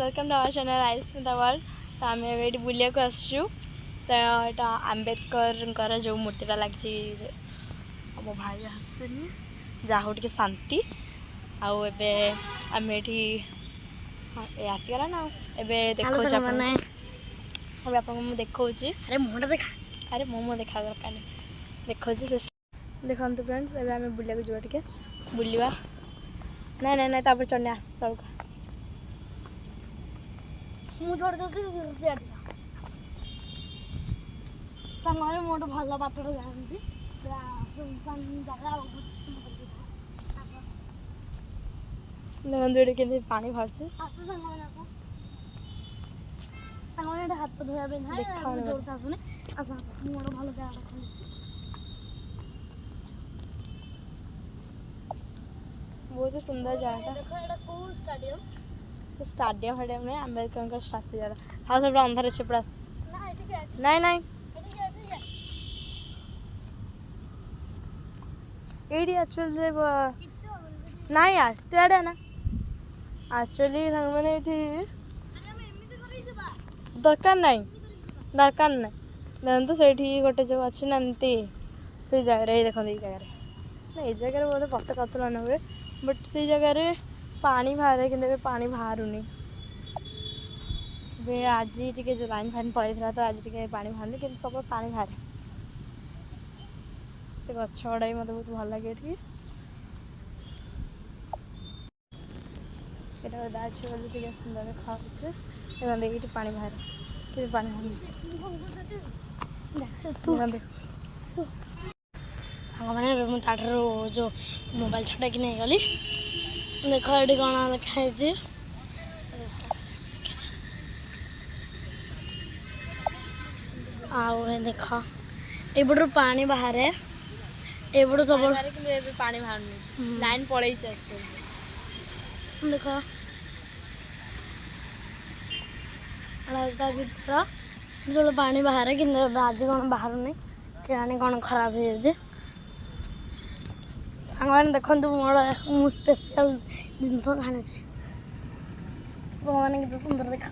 Welcome to our channel ice in the world. तो आम ये बुलिया को आसचु। तो यहाँ आम्बेडकर जो मूर्तिटा लगी मो भाई आसनी जहाँ टे शांति आउ आम ये आसगला ना ए देखा देखा अरे मुँह देखा अरे मो देखा दरकार देखा देखो फ्रेंड्स एवं आम बुलिया जो टे बुलवा ना ना ना चढ़ने आस तक सामने मोटे भल बाट जाती देखते के पानी भर हाथ धोया जोर आसुनी मोटे भल जगह बहुत सुंदर जगह स्टाडियम फाडियम नहीं आम्बेडकर स्टाच्यू जरा हाँ सब अंधार अच्छे पूरा नहीं नहीं ये एक्चुअली ना यार तू आड़े ना एक्चुअली मैंने दरकार नहीं देखो से गोटे जो अच्छी ना एमती से जगह ये देखते ये जगह ना ये जगह बहुत पत्ता कतल न हुए बट से जगह पानी बाहर कि पानी बाहरुनी आज टी जो लाइन फाइन पड़े तो आज टी पानी बाहर कि सब पानी बाहर गछ गुड़ा भी मतलब बहुत भल लगे ये सुंदर देखा ये पानी बाहर कि पानी सागर जो मोबाइल छड़ा कि नहीं गली देख ये कौन लिखाई आउ देख एपटू पानी बाहर एपटू सब पानी बाहर लाइन पड़े देख भर जो पानी बाहर कि आज कौन बाहर नहीं क्या कौन खराब हो सागर देखु मोर मु स्पेशल जिन खाने मैंने सुंदर देखा